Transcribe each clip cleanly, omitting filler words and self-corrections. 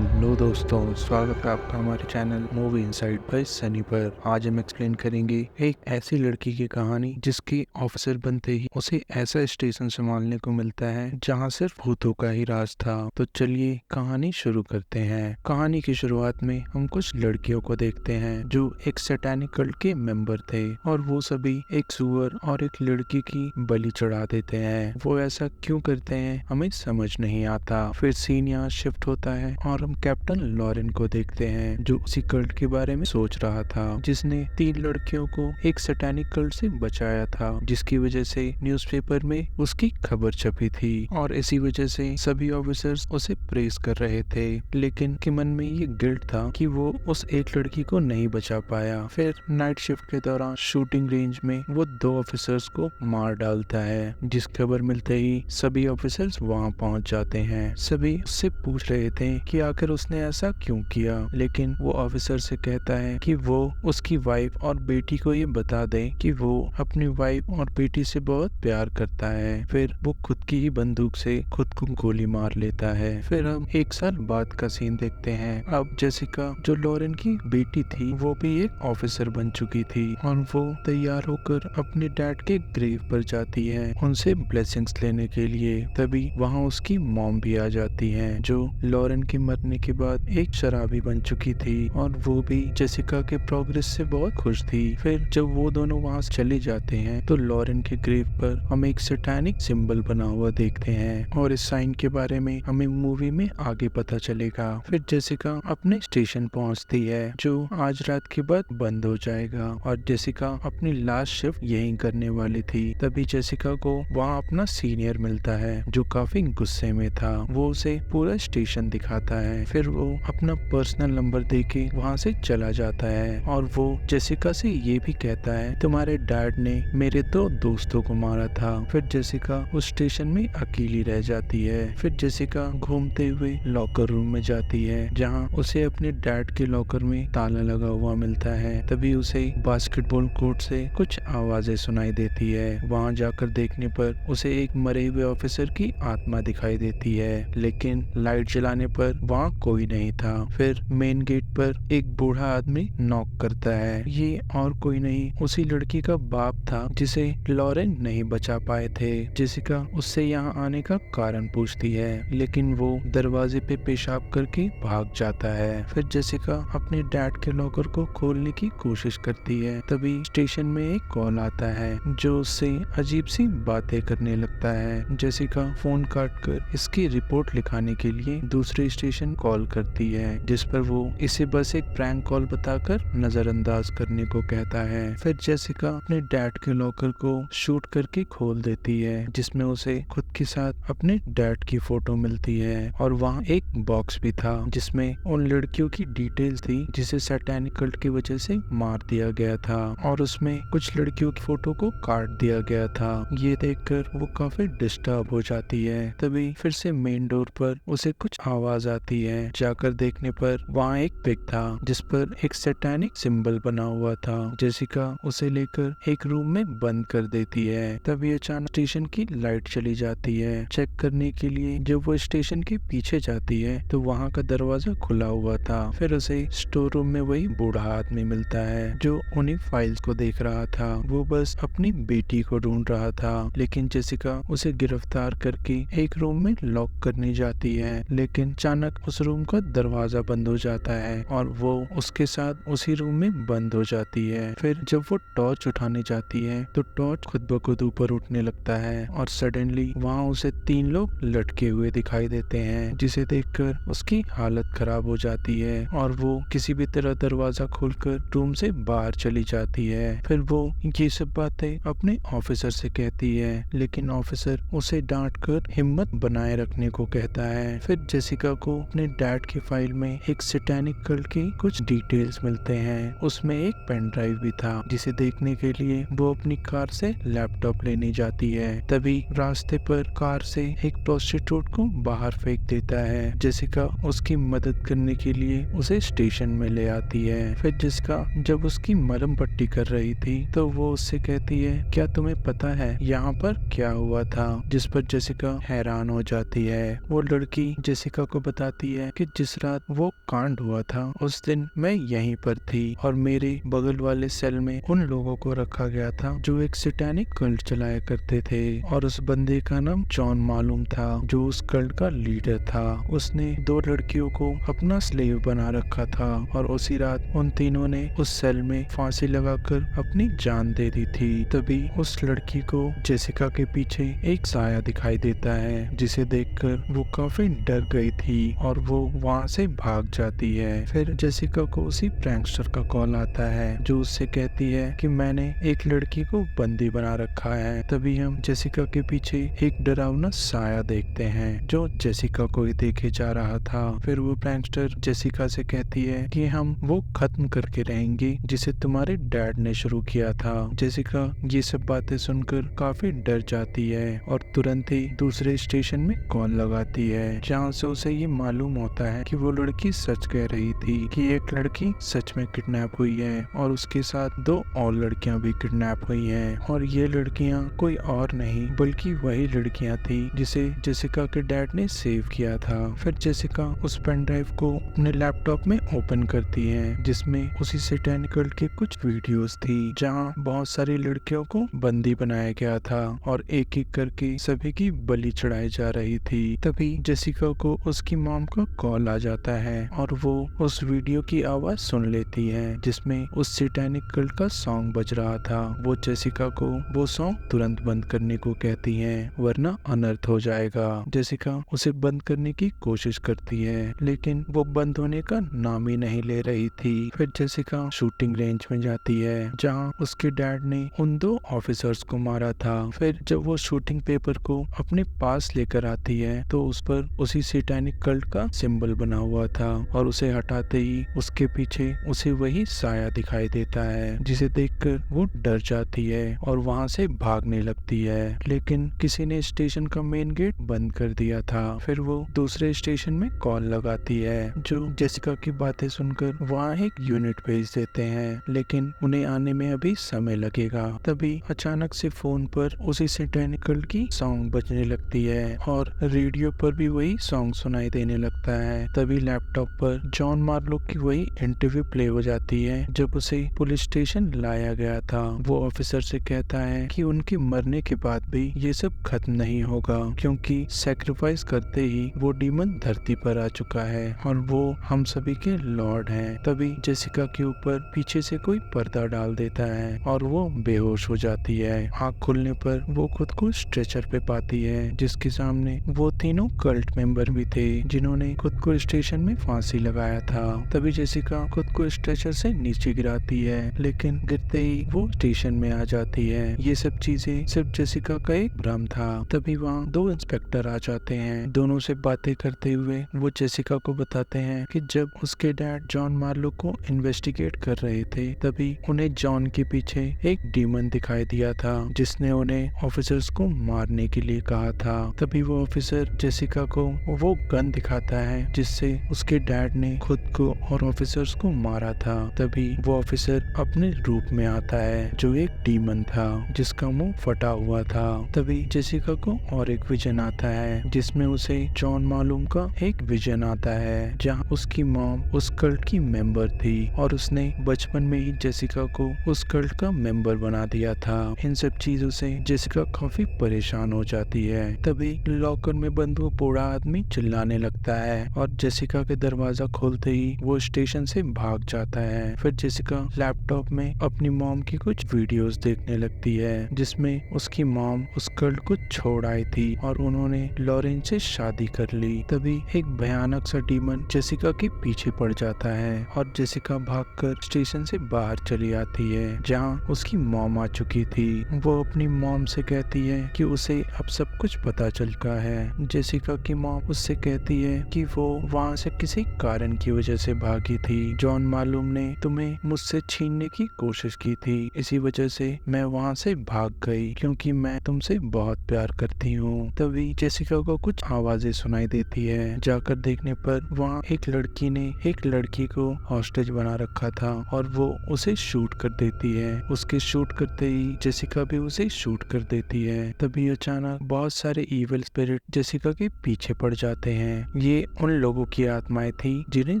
Hello दोस्तों, स्वागत है आपका हमारे channel movie inside bye Sunny पर। आज हम एक्सप्लेन करेंगे एक ऐसी लड़की की कहानी जिसकी ऑफिसर बनते ही उसे ऐसा स्टेशन संभालने को मिलता है जहां सिर्फ भूतों का ही राज था। तो चलिए कहानी शुरू करते हैं। कहानी की शुरुआत में हम कुछ लड़कियों को देखते हैं जो एक सैटेनिक कल्ट के मेंबर थे और वो सभी एक सुअर और एक लड़की की बलि चढ़ा देते हैं। वो ऐसा क्यों करते हैं हमें समझ नहीं आता। फिर सीन यहाँ शिफ्ट होता है और हम कैप्टन लॉरेन को देखते हैं जो उसी कल्ट के बारे में सोच रहा था जिसने 3 लड़कियों को एक सैटेनिक कल्ट से बचाया था, जिसकी वजह से न्यूज़पेपर में उसकी खबर छपी थी और इसी वजह से सभी ऑफिसर्स उसे प्रेज कर रहे थे। लेकिन के मन में ये गिल्ट था कि वो उस एक लड़की को नहीं बचा पाया। फिर नाइट शिफ्ट के दौरान शूटिंग रेंज में वो 2 ऑफिसर्स को मार डालता है। जिस खबर मिलते ही सभी ऑफिसर्स वहां पहुंच जाते हैं। सभी उससे पूछ रहे थे कि आखिर उसने ऐसा क्यों किया, लेकिन वो ऑफिसर से कहता है कि वो उसकी वाइफ और बेटी को ये बता दे कि वो अपनी वाइफ और बेटी से बहुत प्यार करता है। फिर वो खुद की ही बंदूक से खुद को गोली मार लेता है। फिर हम 1 साल बाद का सीन देखते हैं। अब जेसिका जो लॉरेन की बेटी थी वो भी एक ऑफिसर बन चुकी थी और वो तैयार होकर अपने डैड के ग्रेव पर जाती है उनसे ब्लेसिंग्स लेने के लिए। तभी वहाँ उसकी मॉम भी आ जाती है जो लॉरेन के मरने के बाद एक शराबी बन चुकी थी और वो भी जेसिका के प्रोग्रेस से बहुत खुश थी। फिर जब वो दोनों वहाँ से चले जाते हैं तो लॉरेन के ग्रेव पर हम एक सैटेनिक सिंबल बना हुआ देखते हैं और इस साइन के बारे में हमें मूवी में आगे पता चलेगा। फिर जेसिका अपने स्टेशन पहुँचती है जो आज रात के बाद बंद हो जाएगा और जेसिका अपनी लास्ट शिफ्ट यही करने वाली थी। तभी जेसिका को वहाँ अपना सीनियर मिलता है जो काफी गुस्से में था। वो उसे पूरा स्टेशन दिखाता है। फिर वो अपना पर्सनल नंबर देके वहाँ से चला जाता है और वो जेसिका से ये भी कहता है तुम्हारे डैड ने मेरे 2 दोस्तों को मारा था। फिर जेसिका उस स्टेशन में अकेली रह जाती है। फिर जेसिका घूमते हुए लॉकर रूम में जाती है जहाँ उसे अपने डैड के लॉकर में ताला लगा हुआ मिलता है। तभी उसे बास्केटबॉल कोर्ट से कुछ आवाजें सुनाई देती है। वहाँ जाकर देखने पर उसे एक मरे हुए ऑफिसर की आत्मा दिखाई देती है, लेकिन लाइट जलाने पर वहाँ कोई नहीं था। फिर मेन गेट पर एक बूढ़ा आदमी नॉक करता है। ये और कोई नहीं उसी लड़की का बाप था जिसे लॉरेन नहीं बचा पाए थे। जेसिका उससे यहाँ आने का कारण पूछती है, लेकिन वो दरवाजे पे पेशाब करके भाग जाता है। फिर जेसिका अपने डैड के लॉकर को खोलने की कोशिश करती है। तभी स्टेशन में एक कॉल आता है जो उससे अजीब सी बातें करने लगता है। जेसिका फोन काट कर इसकी रिपोर्ट लिखाने के लिए दूसरे स्टेशन कॉल करती है, जिस पर वो इसे बस एक प्रैंक कॉल बताकर नजरअंदाज करने को कहता है। फिर जेसिका अपने डैड के लॉकर को शूट करके खोल देती है, जिसमें उसे खुद के साथ अपने डैड की फोटो मिलती है और वहाँ एक बॉक्स भी था जिसमें उन लड़कियों की डिटेल्स थी जिसे सैटेनिक कल्ट की वजह से मार दिया गया था और उसमें कुछ लड़कियों की फोटो को काट दिया गया था। ये देखकर वो काफी डिस्टर्ब हो जाती है। तभी फिर से मेन डोर पर उसे कुछ आवाज आती है। जाकर देखने पर वहाँ एक पिक था जिस पर एक सैटेनिक सिंबल बना हुआ था। जेसिका उसे लेकर एक रूम में बंद कर देती है। तभी अचानक स्टेशन की लाइट चली जाती है। चेक करने के लिए जब वो स्टेशन के पीछे जाती है तो वहाँ का दरवाजा खुला हुआ था। फिर उसे स्टोर रूम में वही बूढ़ा आदमी मिलता है जो उन्हीं फाइल्स को देख रहा था। वो बस अपनी बेटी को ढूंढ रहा था, लेकिन जेसिका उसे गिरफ्तार करके एक रूम में लॉक करने जाती है। लेकिन अचानक उस रूम का दरवाजा बंद हो जाता है और वो उसके साथ उसी रूम में बंद हो जाती है। फिर जब वो टॉर्च उठाने जाती है तो टॉर्च खुद ब खुद ऊपर उठने लगता है और सडनली वहाँ उसे 3 लोग लटके हुए दिखाई देते हैं, जिसे देखकर उसकी हालत खराब हो जाती है और वो किसी भी तरह दरवाजा खोलकर रूम से बाहर चली जाती है। फिर वो ये सब बातें अपने ऑफिसर से कहती है, लेकिन ऑफिसर उसे डांट कर हिम्मत बनाए रखने को कहता है। फिर जेसिका को अपने डैड की फाइल में एक सैटेनिक कल्ट की कुछ डिटेल्स मिलते हैं। उसमें एक पेन ड्राइव भी था जिसे देखने के लिए वो अपनी कार से लैपटॉप लेने जाती है। तभी रास्ते पर कार से एक प्रोस्टिट्यूट को बाहर फेंक देता है। जेसिका उसकी मदद करने के लिए उसे स्टेशन में ले आती है। फिर जेसिका जब उसकी मरहम पट्टी कर रही थी तो वो उससे कहती है क्या तुम्हें पता है यहाँ पर क्या हुआ था, जिस पर जेसिका हैरान हो जाती है। वो लड़की जेसिका को बताती कहती है कि जिस रात वो कांड हुआ था उस दिन मैं यहीं पर थी और मेरे बगल वाले सेल में उन लोगों को रखा गया था जो एक सैटेनिक कल्ट चलाया करते थे और उस बंदे का नाम जॉन मालूम था जो उस कल्ट का लीडर था। उसने 2 लड़कियों को अपना स्लेव बना रखा था और उसी रात उन तीनों ने उस सेल में फांसी लगाकर अपनी जान दे दी थी। तभी उस लड़की को जेसिका के पीछे एक साया दिखाई देता है जिसे देखकर वो काफी डर गई थी और वो वहाँ से भाग जाती है। फिर जेसिका को उसी प्रैंकस्टर का कॉल आता है जो उससे कहती है कि मैंने एक लड़की को बंदी बना रखा है। तभी हम जेसिका के पीछे एक डरावना साया देखते हैं जो जेसिका को ही देखे जा रहा था। फिर वो प्रैंकस्टर जेसिका से कहती है कि हम वो खत्म करके रहेंगे जिसे तुम्हारे डैड ने शुरू किया था। जेसिका ये सब बातें सुनकर काफी डर जाती है और तुरंत ही दूसरे स्टेशन में कॉल लगाती है जहाँ से उसे ये मालूम होता है कि वो लड़की सच कह रही थी कि एक लड़की सच में किडनैप हुई है और उसके साथ 2 और लड़कियां भी किडनैप हुई हैं और ये लड़कियां कोई और नहीं बल्कि वही लड़कियां थी जिसे जेसिका के डैड ने सेव किया था। फिर जेसिका उस पेन ड्राइव को अपने लैपटॉप में ओपन करती है जिसमें उसी सैटेनिक कल्ट के कुछ वीडियोस थी जहाँ बहुत सारी लड़कियों को बंदी बनाया गया था और एक एक करके सभी की बलि चढ़ाई जा रही थी। तभी जेसिका को उसकी मॉम का कॉल आ जाता है और वो उस वीडियो की आवाज सुन लेती है जिसमें उस सैटेनिक कल्ट का सॉन्ग बज रहा था। वो जेसिका को वो सॉन्ग तुरंत बंद करने को कहती है वरना अनर्थ हो जाएगा। जेसिका उसे बंद करने की कोशिश करती है लेकिन वो बंद होने का नाम ही नहीं ले रही थी। फिर जेसिका शूटिंग रेंज में जाती है जहाँ उसके डैड ने उन 2 ऑफिसर्स को मारा था। फिर जब वो शूटिंग पेपर को अपने पास लेकर आती है तो उस पर उसी सैटेनिक कल्ट का सिंबल बना हुआ था और उसे हटाते ही उसके पीछे उसे वही साया दिखाई देता है जिसे देखकर वो डर जाती है और वहाँ से भागने लगती है लेकिन किसी ने स्टेशन का मेन गेट बंद कर दिया था। फिर वो दूसरे स्टेशन में कॉल लगाती है जो जेसिका की बातें सुनकर वहाँ एक यूनिट भेज देते हैं लेकिन उन्हें आने में अभी समय लगेगा। तभी अचानक से फोन पर उसी सैटेनिक कल्ट की सॉन्ग बजने लगती है और रेडियो पर भी वही सॉन्ग सुनाई देने लगता है। तभी लैपटॉप पर जॉन मार्लोक की वही इंटरव्यू प्ले हो जाती है जब उसे पुलिस स्टेशन लाया गया था। वो ऑफिसर से कहता है कि उनके मरने के बाद भी ये सब खत्म नहीं होगा क्योंकि सैक्रिफाइस करते ही वो डीमन धरती पर आ चुका है और वो हम सभी के लॉर्ड हैं। तभी जेसिका के ऊपर पीछे से कोई पर्दा डाल देता है और वो बेहोश हो जाती है। आँख खुलने पर वो खुद को स्ट्रेचर पे पाती है जिसके सामने वो तीनों कल्ट मेंबर भी थे जिन्होंने खुद को स्टेशन में फांसी लगाया था। तभी जेसिका खुद को स्ट्रेचर से नीचे गिराती है लेकिन गिरते ही वो स्टेशन में आ जाती है। ये सब चीजें सिर्फ जेसिका का एक भ्रम था। तभी वहाँ 2 इंस्पेक्टर आ जाते हैं। दोनों से बातें करते हुए वो जेसिका को बताते हैं कि जब उसके डैड जॉन मार्लो को इन्वेस्टिगेट कर रहे थे तभी उन्हें जॉन के पीछे एक डीमन दिखाई दिया था जिसने उन्हें ऑफिसर्स को मारने के लिए कहा था। तभी वो ऑफिसर जेसिका को वो गन दिखाता है जिससे उसके डैड ने खुद को और ऑफिसर्स को मारा था। तभी वो ऑफिसर अपने रूप में आता है जो एक डीमन था जिसका मुंह फटा हुआ था। तभी जेसिका को और एक विजन आता है जिसमें उसे जॉन मालूम का एक विजन आता है जहाँ उसकी मॉम उस कल्ट की मेंबर थी और उसने बचपन में ही जेसिका को उस कल्ट का मेंबर बना दिया था। इन सब चीजों से जेसिका काफी परेशान हो जाती है। तभी लॉकर में बंद वो बूढ़ा आदमी चिल्लाने लगता है और जेसिका के दरवाजा खोलते ही वो स्टेशन से भाग जाता है। फिर जेसिका लैपटॉप में अपनी मॉम की कुछ वीडियोस देखने लगती है जिसमें उसकी मॉम उस कल्ट को छोड़ आई थी और उन्होंने लॉरेंस से शादी कर ली। तभी एक भयानक सा डीमन जेसिका के पीछे पड़ जाता है और जेसिका भागकर स्टेशन से बाहर चली आती है जहाँ उसकी मॉम आ चुकी थी। वो अपनी मॉम से कहती है कि उसे अब सब कुछ पता चल चुका है। जेसिका की मॉम उससे कहती है कि वो वहाँ से किसी कारण की वजह से भागी थी। जॉन मालूम ने तुम्हें मुझसे छीनने की कोशिश की थी, इसी वजह से मैं वहाँ से भाग गई क्योंकि मैं तुमसे बहुत प्यार करती हूँ। तभी जेसिका को कुछ आवाजें सुनाई देती है। जाकर देखने पर वहाँ एक लड़की ने एक लड़की को हॉस्टेज बना रखा था और वो उसे शूट कर देती है। उसके शूट करते ही जेसिका भी उसे शूट कर देती है। तभी अचानक बहुत सारे इविल स्पिरिट जेसिका के पीछे पड़ जाते हैं। ये ये उन लोगों की आत्माएं थी जिन्हें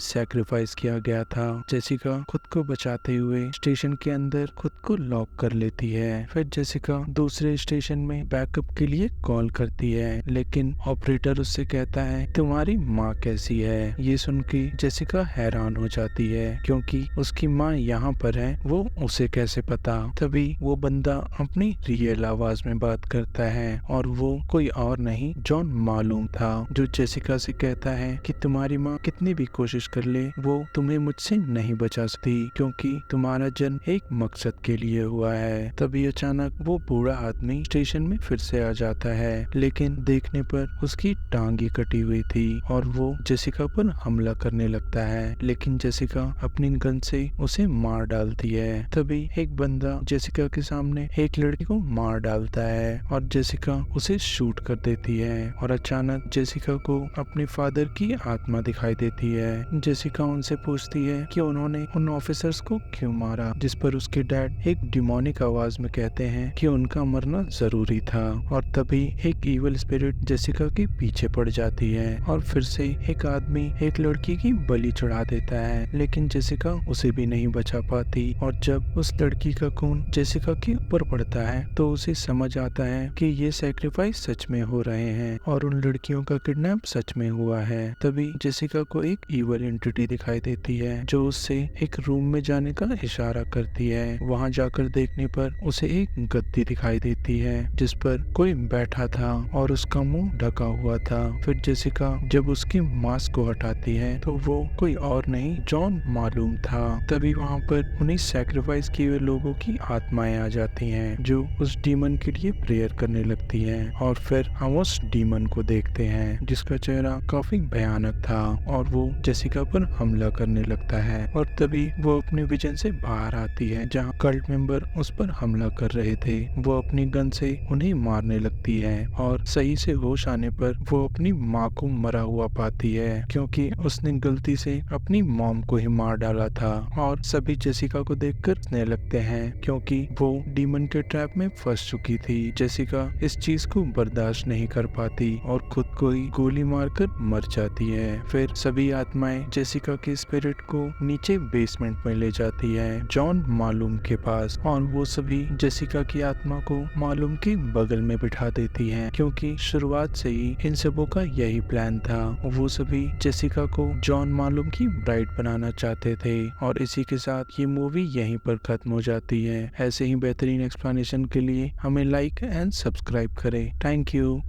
सैक्रिफाइस किया गया था। जेसिका खुद को बचाते हुए स्टेशन के अंदर खुद को लॉक कर लेती है। फिर जेसिका दूसरे स्टेशन में बैकअप के लिए कॉल करती है, लेकिन ऑपरेटर उससे कहता है तुम्हारी माँ कैसी है। ये सुन के जेसिका हैरान हो जाती है क्योंकि उसकी माँ यहाँ पर है, वो उसे कैसे पता। तभी वो बंदा अपनी रियल आवाज में बात करता है और वो कोई और नहीं जॉन मालूम था, जो जेसिका से कहता है कि तुम्हारी माँ कितनी भी कोशिश कर ले वो तुम्हें मुझसे नहीं बचा सकती क्योंकि तुम्हारा जन्म एक मकसद के लिए हुआ है। तभी अचानक वो बूढ़ा आदमी स्टेशन में फिर से आ जाता है, लेकिन देखने पर उसकी टांग ही कटी हुई थी और वो जेसिका पर हमला करने लगता है, लेकिन जेसिका अपनी गन से उसे मार डालती है। तभी एक बंदा जेसिका के सामने एक लड़की को मार डालता है और जेसिका उसे शूट कर देती है और अचानक जेसिका को अपने फादर की आत्मा दिखाई देती है। जेसिका उनसे पूछती है कि उन्होंने उन ऑफिसर्स को क्यों मारा, जिस पर उसके डैड एक डिमोनिक आवाज में कहते हैं कि उनका मरना जरूरी था। और तभी एक इविल स्पिरिट जेसिका के पीछे पड़ जाती है और फिर से एक आदमी एक लड़की की बलि चढ़ा देता है, लेकिन जेसिका उसे भी नहीं बचा पाती। और जब उस लड़की का खून जेसिका के ऊपर पड़ता है तो उसे समझ आता है कि ये सैक्रिफाइस सच में हो रहे हैं और उन लड़कियों का किडनैप सच में हुआ है। तभी जेसिका को एक इविल एंटिटी दिखाई देती है जो उससे एक रूम में जाने का इशारा करती है। वहां जाकर देखने पर उसे एक गद्दी दिखाई देती है जिस पर कोई बैठा था और उसका मुंह ढका हुआ था। फिर जेसिका जब उसके मास्क को हटाती है तो वो कोई और नहीं जॉन मालूम था। तभी वहां पर उन्हें सैक्रिफाइस किए हुए लोगों की आत्माएं आ जाती हैं जो उस डीमन के लिए प्रेयर करने लगती हैं और फिर हम उस डीमन को देखते हैं जिसका चेहरा काफी भयानक था और वो जेसिका पर हमला करने लगता है। और तभी वो अपने विजन से बाहर आती है जहाँ कल्ट मेंबर उस पर हमला कर रहे थे। वो अपनी गन से उन्हें मारने लगती है और सही से होश आने पर वो अपनी माँ को मरा हुआ पाती है क्योंकि उसने गलती से अपनी मॉम को ही मार डाला था। और सभी जेसिका को देखकर हंसने लगते हैं क्योंकि वो डीमन के ट्रैप में फंस चुकी थी। जेसिका इस चीज को बर्दाश्त नहीं कर पाती और खुद को ही गोली मारकर मर जाती है। फिर सभी आत्माएं जेसिका के स्पिरिट को नीचे बेसमेंट में ले जाती है जॉन मालूम के पास और वो सभी जेसिका की आत्मा को मालूम के बगल में बिठा देती हैं क्योंकि शुरुआत से ही इन सबों का यही प्लान था। वो सभी जेसिका को जॉन मालूम की ब्राइड बनाना चाहते थे। और इसी के साथ ये मूवी यहीं पर खत्म हो जाती है। ऐसे ही बेहतरीन एक्सप्लेनेशन के लिए हमें लाइक एंड सब्सक्राइब करें। Thank you.